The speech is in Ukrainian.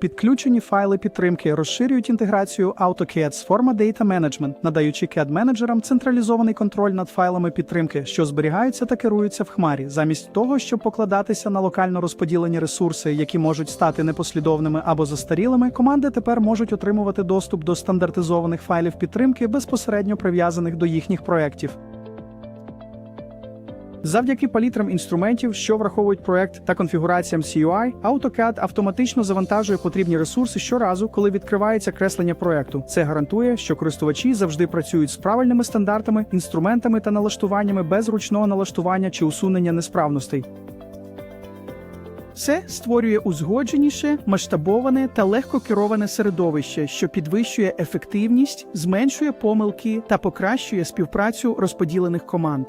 Підключені файли підтримки розширюють інтеграцію AutoCAD з Forma Data Management, надаючи CAD-менеджерам централізований контроль над файлами підтримки, що зберігаються та керуються в хмарі, замість того, щоб покладатися на локально розподілені ресурси, які можуть стати непослідовними або застарілими. Команди тепер можуть отримувати доступ до стандартизованих файлів підтримки, безпосередньо прив'язаних до їхніх проєктів. Завдяки палітрам інструментів, що враховують проект, та конфігураціям CUI, AutoCAD автоматично завантажує потрібні ресурси щоразу, коли відкривається креслення проекту. Це гарантує, що користувачі завжди працюють з правильними стандартами, інструментами та налаштуваннями без ручного налаштування чи усунення несправностей. Це створює узгодженіше, масштабоване та легко кероване середовище, що підвищує ефективність, зменшує помилки та покращує співпрацю розподілених команд.